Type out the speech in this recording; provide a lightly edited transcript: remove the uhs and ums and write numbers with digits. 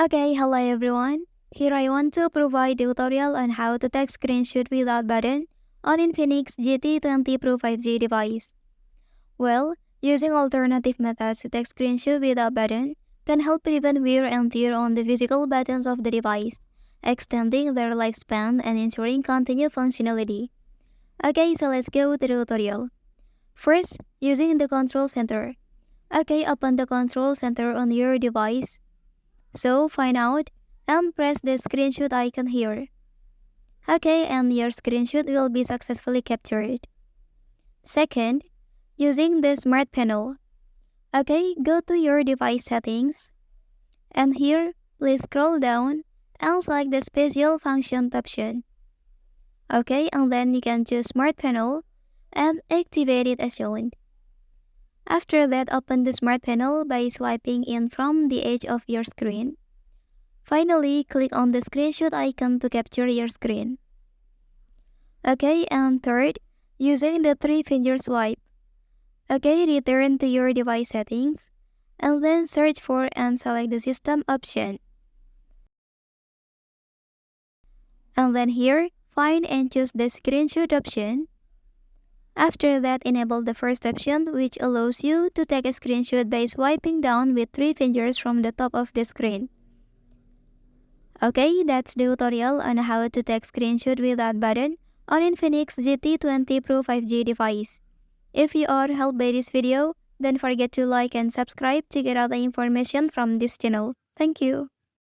Okay, hello everyone. Here I want to provide a tutorial on how to take screenshot without button on Infinix GT20 Pro 5G device. Well, using alternative methods to take screenshot without button can help prevent wear and tear on the physical buttons of the device, extending their lifespan and ensuring continued functionality. Okay, so let's go to the tutorial. First, using the control center. Okay, open the control center on your device. So find out and press the screenshot icon here. Okay, and your screenshot will be successfully captured. Second, using the smart panel. Okay, go to your device settings. And here, please scroll down and select the special function option. Okay, and then you can choose smart panel and activate it as shown. After that, open the smart panel by swiping in from the edge of your screen. Finally, click on the screenshot icon to capture your screen. Okay, and third, using the 3-finger swipe. Okay, return to your device settings, and then search for and select the system option. And then here, find and choose the screenshot option. After that, enable the first option, which allows you to take a screenshot by swiping down with 3 fingers from the top of the screen. Okay, that's the tutorial on how to take screenshot without button on Infinix GT20 Pro 5G device. If you are helped by this video, don't forget to like and subscribe to get other information from this channel. Thank you.